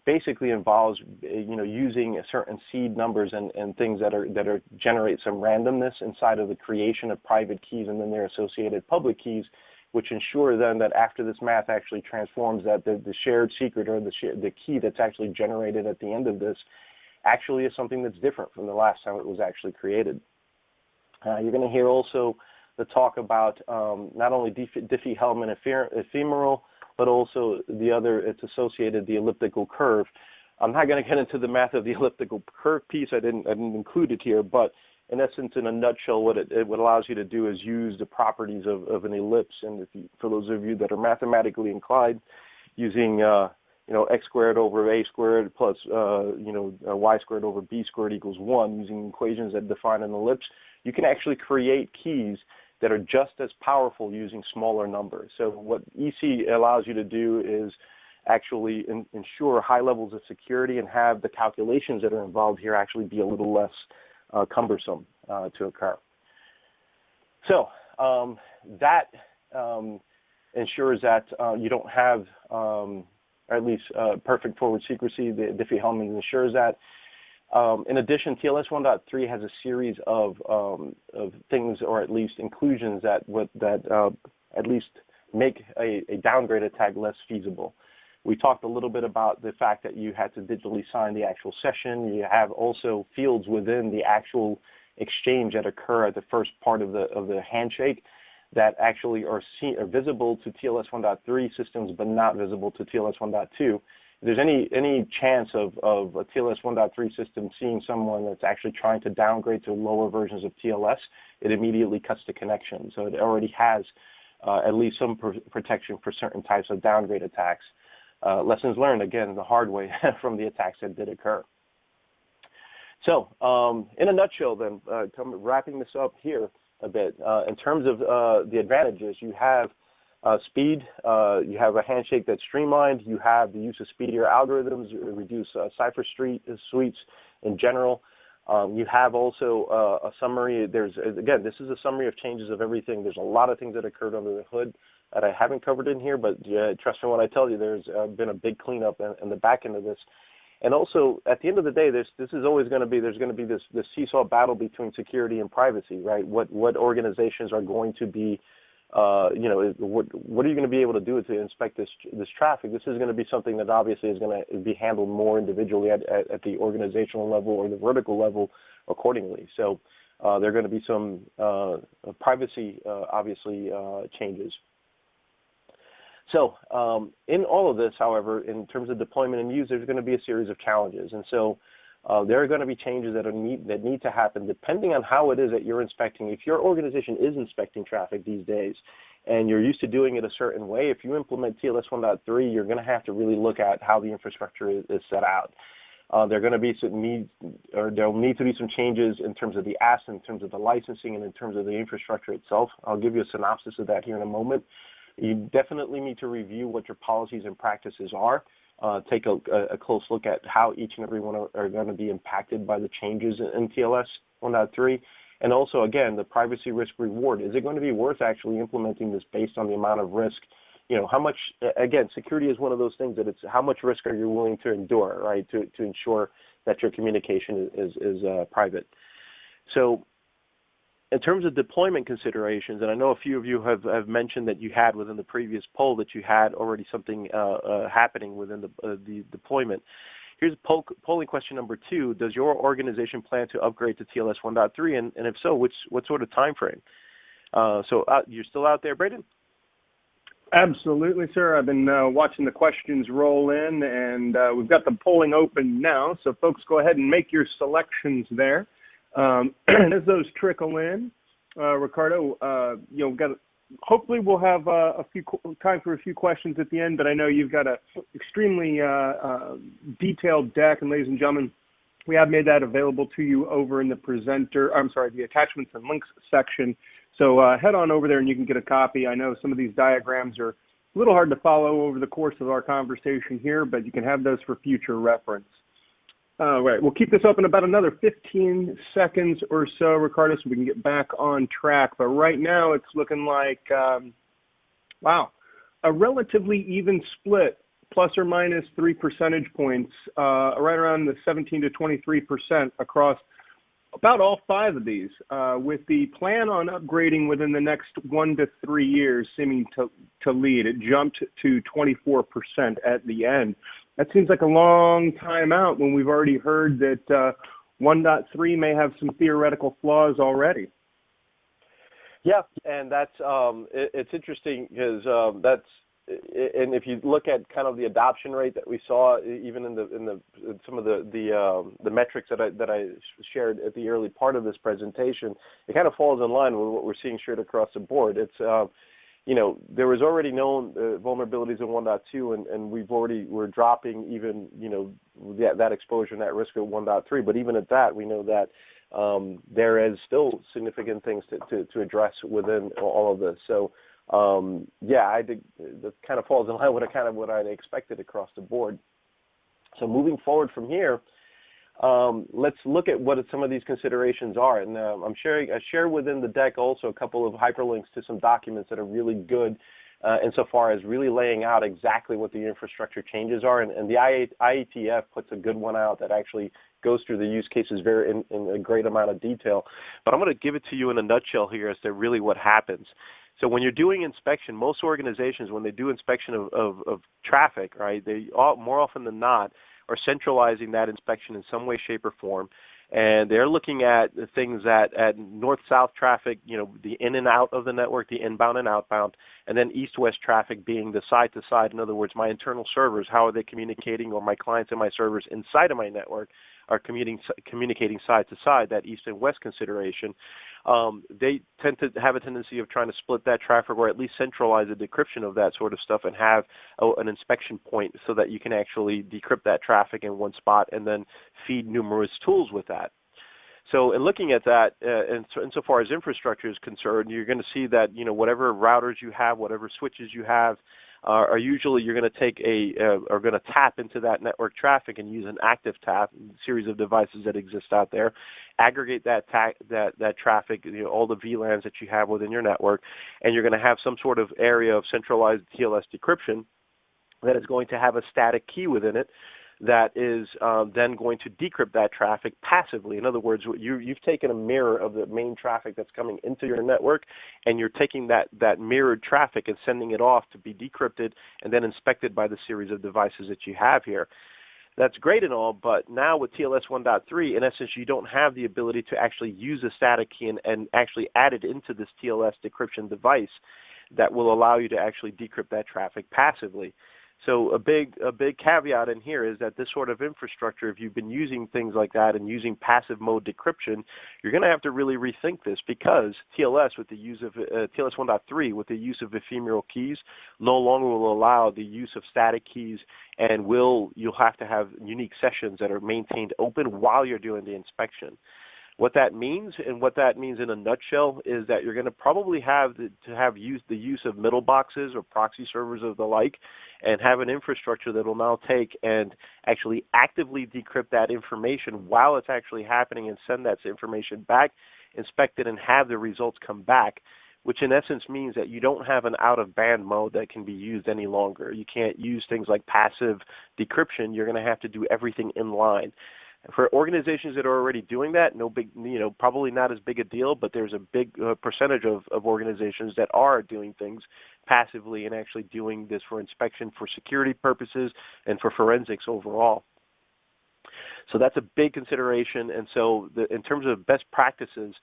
Speaker 2: basically involves, using certain seed numbers and things that generate some randomness inside of the creation of private keys and then their associated public keys, which ensure then that after this math actually transforms, that the shared secret or the key that's actually generated at the end of this actually is something that's different from the last time it was actually created. You're going to hear also the talk about not only Diffie-Hellman ephemeral, but also it's associated, the elliptical curve. I'm not going to get into the math of the elliptical curve piece. I didn't include it here, but in essence, in a nutshell, what it allows you to do is use the properties of an ellipse. And for those of you that are mathematically inclined, using x squared over a squared plus, y squared over b squared equals 1 using equations that define an ellipse, you can actually create keys that are just as powerful using smaller numbers. So what EC allows you to do is actually ensure high levels of security and have the calculations that are involved here actually be a little less cumbersome to occur. So that ensures that you don't have, or at least perfect forward secrecy. The Diffie-Hellman ensures that. In addition, TLS 1.3 has a series of things, or at least inclusions that at least make a downgrade attack less feasible. We talked a little bit about the fact that you had to digitally sign the actual session. You have also fields within the actual exchange that occur at the first part of the handshake that actually are visible to TLS 1.3 systems, but not visible to TLS 1.2. If there's any chance of a TLS 1.3 system seeing someone that's actually trying to downgrade to lower versions of TLS, it immediately cuts the connection. So it already has at least some protection for certain types of downgrade attacks. Lessons learned, again, the hard way from the attacks that did occur. So in a nutshell then, wrapping this up here a bit, in terms of the advantages, you have speed, you have a handshake that's streamlined, you have the use of speedier algorithms, reduce cipher suites in general. You have also a summary. Again, this is a summary of changes of everything. There's a lot of things that occurred under the hood that I haven't covered in here, but trust me when I tell you, there's been a big cleanup in the back end of this. And also, at the end of the day, there's going to be this seesaw battle between security and privacy, right? What organizations are going to be, what are you going to be able to do to inspect this traffic? This is going to be something that obviously is going to be handled more individually at the organizational level or the vertical level accordingly. So there are going to be some privacy, obviously, changes. So in all of this, however, in terms of deployment and use, there's going to be a series of challenges. And so there are going to be changes that need to happen depending on how it is that you're inspecting. If your organization is inspecting traffic these days and you're used to doing it a certain way, if you implement TLS 1.3, you're going to have to really look at how the infrastructure is set out. There are going to be there'll need to be some changes in terms of the apps, in terms of the licensing, and in terms of the infrastructure itself. I'll give you a synopsis of that here in a moment. You definitely need to review what your policies and practices are. Take a close look at how each and every one are going to be impacted by the changes in TLS 1.3. And also, again, the privacy risk reward. Is it going to be worth actually implementing this based on the amount of risk? How much, again, security is one of those things that it's how much risk are you willing to endure, right, to ensure that your communication is private. So in terms of deployment considerations, and I know a few of you have mentioned that you had within the previous poll that you had already something happening within the deployment. Here's polling question number 2. Does your organization plan to upgrade to TLS 1.3? And if so, what sort of time frame? So you're still out there, Braden?
Speaker 1: Absolutely, sir. I've been watching the questions roll in, and we've got the polling open now. So folks, go ahead and make your selections there. And as those trickle in, Ricardo, hopefully we'll have time for a few questions at the end, but I know you've got a extremely detailed deck, and ladies and gentlemen, we have made that available to you over in the attachments and links section. So head on over there and you can get a copy. I know some of these diagrams are a little hard to follow over the course of our conversation here, but you can have those for future reference. All right, we'll keep this open about another 15 seconds or so, Ricardo, so we can get back on track. But right now it's looking like, wow, a relatively even split, plus or minus 3 percentage points, right around the 17 to 23% across about all 5 of these, with the plan on upgrading within the next 1 to 3 years seeming to lead. It jumped to 24% at the end. That seems like a long time out when we've already heard that 1.3 may have some theoretical flaws already.
Speaker 2: Yeah, and that's it's interesting because and if you look at kind of the adoption rate that we saw, even in some of the metrics that I shared at the early part of this presentation, it kind of falls in line with what we're seeing straight across the board. It's there was already known vulnerabilities in 1.2, and we're dropping even, that exposure and that risk at 1.3. But even at that, we know that there is still significant things to address within all of this. So, I think that kind of falls in line with kind of what I expected across the board. So moving forward from here, let's look at what some of these considerations are. And I share within the deck also a couple of hyperlinks to some documents that are really good insofar as really laying out exactly what the infrastructure changes are. And the IETF puts a good one out that actually goes through the use cases in a great amount of detail. But I'm going to give it to you in a nutshell here as to really what happens. So when you're doing inspection, most organizations, when they do inspection of traffic, right, they more often than not are centralizing that inspection in some way, shape, or form. And they're looking at the things at north-south traffic, the in and out of the network, the inbound and outbound, and then east-west traffic being the side-to-side. In other words, my internal servers, how are they communicating, or my clients and my servers inside of my network are communicating side-to-side, that east and west consideration. They tend to have a tendency of trying to split that traffic, or at least centralize the decryption of that sort of stuff, and have an inspection point so that you can actually decrypt that traffic in one spot and then feed numerous tools with that. So in looking at that, insofar as infrastructure is concerned, you're going to see that whatever routers you have, whatever switches you have, are usually you're going to take are going to tap into that network traffic and use an active tap, series of devices that exist out there, aggregate that traffic, all the VLANs that you have within your network, and you're going to have some sort of area of centralized TLS decryption that is going to have a static key within it that is then going to decrypt that traffic passively. In other words, you've taken a mirror of the main traffic that's coming into your network, and you're taking that mirrored traffic and sending it off to be decrypted and then inspected by the series of devices that you have here. That's great and all, but now with TLS 1.3, in essence, you don't have the ability to actually use a static key and actually add it into this TLS decryption device that will allow you to actually decrypt that traffic passively. So a big caveat in here is that this sort of infrastructure, if you've been using things like that and using passive mode decryption, you're going to have to really rethink this, because TLS with the use of TLS 1.3 with the use of ephemeral keys no longer will allow the use of static keys, and you'll have to have unique sessions that are maintained open while you're doing the inspection. What that means, and what that means in a nutshell, is that you're going to probably have the use of middle boxes or proxy servers of the like, and have an infrastructure that will now take and actually actively decrypt that information while it's actually happening and send that information back, inspect it, and have the results come back, which in essence means that you don't have an out-of-band mode that can be used any longer. You can't use things like passive decryption. You're going to have to do everything in line. For organizations that are already doing that, probably not as big a deal, but there's a big percentage of organizations that are doing things passively and actually doing this for inspection for security purposes and for forensics overall. So that's a big consideration. And so in terms of best practices,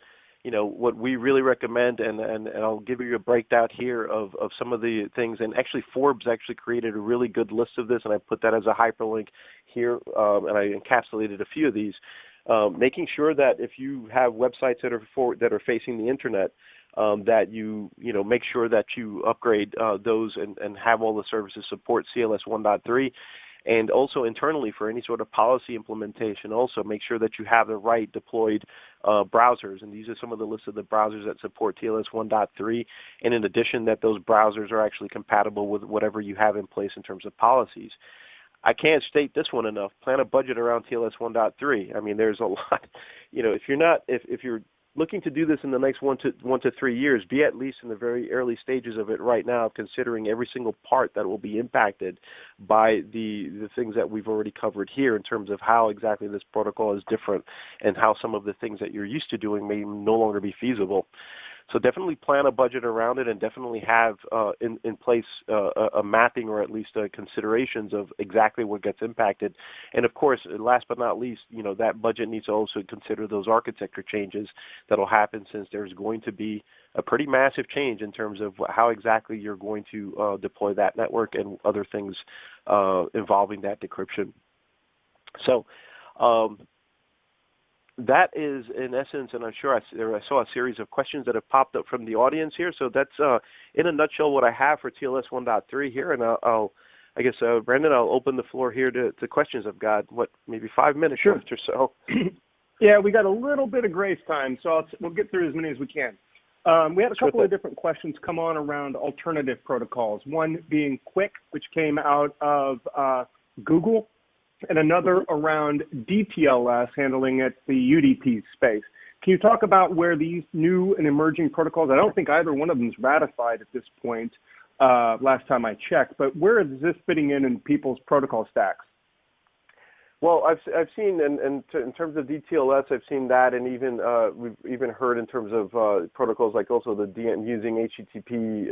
Speaker 2: what we really recommend, and I'll give you a breakdown here of some of the things, and actually Forbes actually created a really good list of this, and I put that as a hyperlink here, and I encapsulated a few of these, making sure that if you have websites that are facing the internet, that you make sure that you upgrade those and have all the services support TLS 1.3. And also internally for any sort of policy implementation, also make sure that you have the right deployed browsers. And these are some of the lists of the browsers that support TLS 1.3. And in addition, that those browsers are actually compatible with whatever you have in place in terms of policies. I can't state this one enough. Plan a budget around TLS 1.3. I mean, there's a lot. If you're looking to do this in the next 1 to 3 years, be at least in the very early stages of it right now, considering every single part that will be impacted by the things that we've already covered here in terms of how exactly this protocol is different and how some of the things that you're used to doing may no longer be feasible. So definitely plan a budget around it, and definitely have in place a mapping, or at least considerations of exactly what gets impacted. And of course, last but not least, that budget needs to also consider those architecture changes that will happen, since there's going to be a pretty massive change in terms of how exactly you're going to deploy that network and other things involving that decryption. So That is, in essence, and I'm sure I saw a series of questions that have popped up from the audience here. So that's, in a nutshell, what I have for TLS 1.3 here. And I guess, Brandon, I'll open the floor here to questions. I've got, maybe 5 minutes left or so.
Speaker 1: Yeah, we got a little bit of grace time, so we'll get through as many as we can. We had a couple of different questions come on around alternative protocols, one being QUIC, which came out of Google, and another around DTLS, handling at the UDP space. Can you talk about where these new and emerging protocols, I don't think either one of them is ratified at this point, last time I checked, but where is this fitting in people's protocol stacks?
Speaker 2: Well, I've seen in terms of DTLS, I've seen that, and even we've even heard in terms of protocols like also the using HTTP,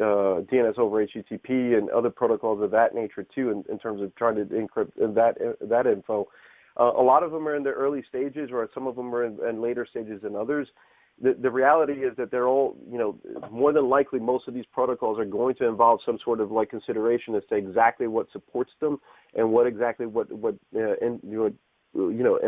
Speaker 2: DNS over HTTP, and other protocols of that nature too, in terms of trying to encrypt that info. A lot of them are in the early stages, or some of them are in later stages than others. The reality is that they're all, more than likely, most of these protocols are going to involve some sort of consideration as to exactly what supports them and what exactly in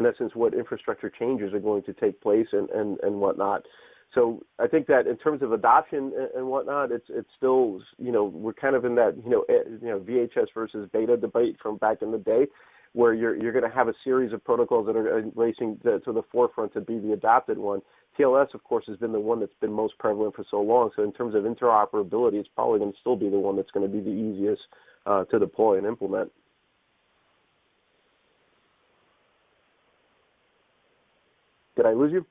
Speaker 2: essence, what infrastructure changes are going to take place and whatnot. So I think that in terms of adoption and whatnot, it's still, we're kind of in that, VHS versus beta debate from back in the day, where you're going to have a series of protocols that are racing to the forefront to be the adopted one. TLS, of course, has been the one that's been most prevalent for so long. So in terms of interoperability, it's probably going to still be the one that's going to be the easiest to deploy and implement. Did I lose you?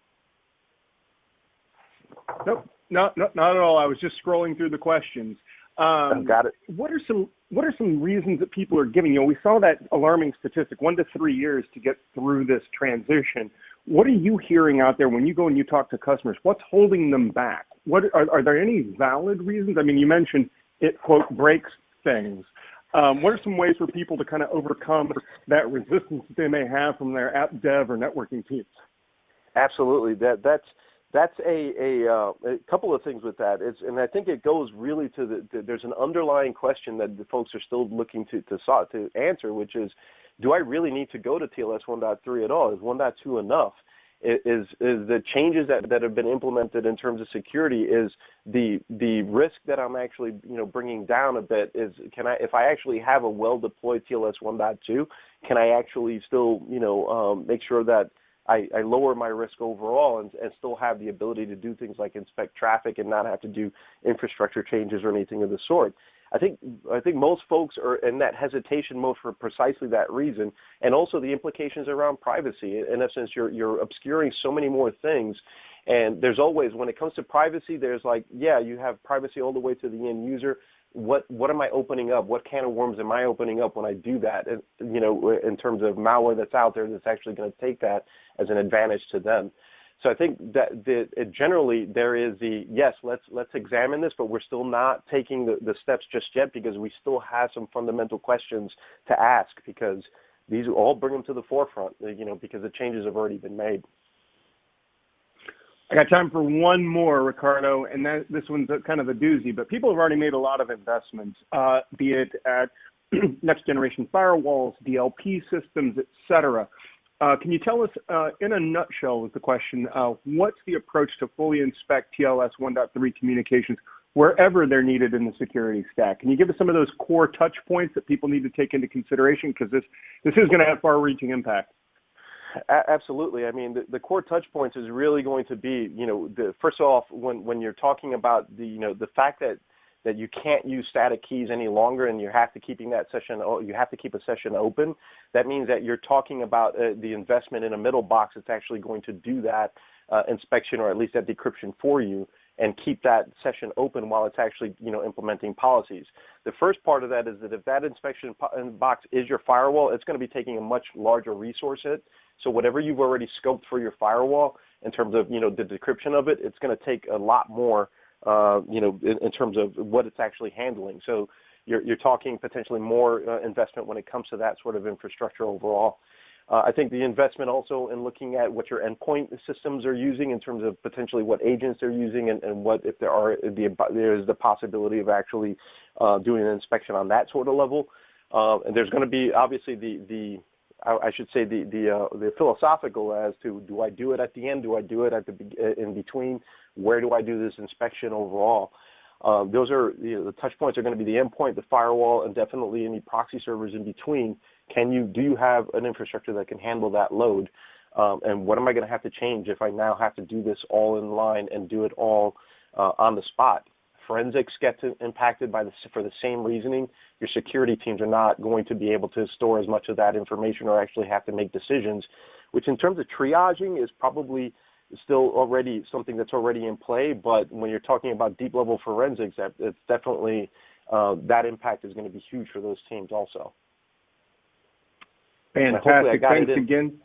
Speaker 1: Nope, not at all. I was just scrolling through the questions.
Speaker 2: Got it.
Speaker 1: What are some reasons that people are giving? We saw that alarming statistic, 1 to 3 years to get through this transition. What are you hearing out there when you go and you talk to customers? What's holding them back? Are there any valid reasons? I mean, you mentioned it, quote, breaks things. What are some ways for people to kind of overcome that resistance that they may have from their app dev or networking teams?
Speaker 2: Absolutely. That's a couple of things with that. And I think it goes really to there's an underlying question that the folks are still looking to answer, which is, do I really need to go to TLS 1.3 at all? Is 1.2 enough? Is the changes that have been implemented in terms of security, is the risk that I'm actually bringing down a bit, is if I actually have a well deployed TLS 1.2, can I actually still make sure that I lower my risk overall and still have the ability to do things like inspect traffic and not have to do infrastructure changes or anything of the sort? I think most folks are in that hesitation mode for precisely that reason, and also the implications around privacy. In essence, you're obscuring so many more things, and there's always, when it comes to privacy, there's you have privacy all the way to the end user. What am I opening up? What can of worms am I opening up when I do that? And, in terms of malware that's out there that's actually going to take that as an advantage to them. So I think that generally there is yes, let's examine this, but we're still not taking the steps just yet, because we still have some fundamental questions to ask, because these all bring them to the forefront, because the changes have already been made.
Speaker 1: I got time for one more, Ricardo, and this one's kind of a doozy, but people have already made a lot of investments, be it at next generation firewalls, DLP systems, et cetera. Can you tell us, in a nutshell, is the question, what's the approach to fully inspect TLS 1.3 communications wherever they're needed in the security stack? Can you give us some of those core touch points that people need to take into consideration? Because this is going to have far-reaching impact.
Speaker 2: Absolutely. I mean, the core touch points is really going to be, first off, when you're talking about the fact that you can't use static keys any longer, and you have to keep a session open. That means that you're talking about the investment in a middle box that's actually going to do that inspection, or at least that decryption for you, and keep that session open while it's actually implementing policies. The first part of that is that if that inspection box is your firewall, it's going to be taking a much larger resource hit. So whatever you've already scoped for your firewall in terms of the decryption of it, it's going to take a lot more. In terms of what it's actually handling. So you're talking potentially more investment when it comes to that sort of infrastructure overall. I think the investment also in looking at what your endpoint systems are using in terms of potentially what agents they're using, and what if there is the possibility of actually doing an inspection on that sort of level. And there's going to be obviously the I should say the philosophical as to, do I do it at the end? Do I do it at in between? Where do I do this inspection overall? Those are the touch points are going to be the endpoint, the firewall, and definitely any proxy servers in between. Do you have an infrastructure that can handle that load? And what am I going to have to change if I now have to do this all in line and do it all on the spot? Forensics get impacted for the same reasoning. Your security teams are not going to be able to store as much of that information or actually have to make decisions, which in terms of triaging is probably still already something that's already in play. But when you're talking about deep level forensics, it's definitely that impact is going to be huge for those teams also.
Speaker 1: Fantastic. Thanks again.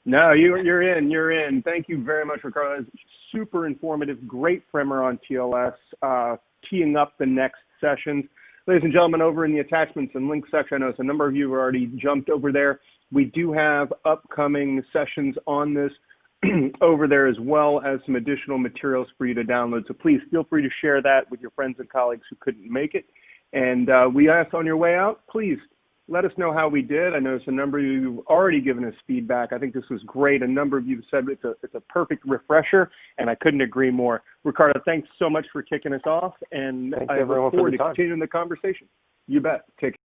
Speaker 1: No, you're in. Thank you very much, Ricardo. Super informative. Great primer on TLS, teeing up the next sessions. Ladies and gentlemen, over in the attachments and links section, I know a number of you have already jumped over there. We do have upcoming sessions on this over there, as well as some additional materials for you to download. So please feel free to share that with your friends and colleagues who couldn't make it. And we ask on your way out, please let us know how we did. I noticed a number of you have already given us feedback. I think this was great. A number of you said it's a perfect refresher, and I couldn't agree more. Ricardo, thanks so much for kicking us off, and I look forward to continuing the conversation. You bet. Take care.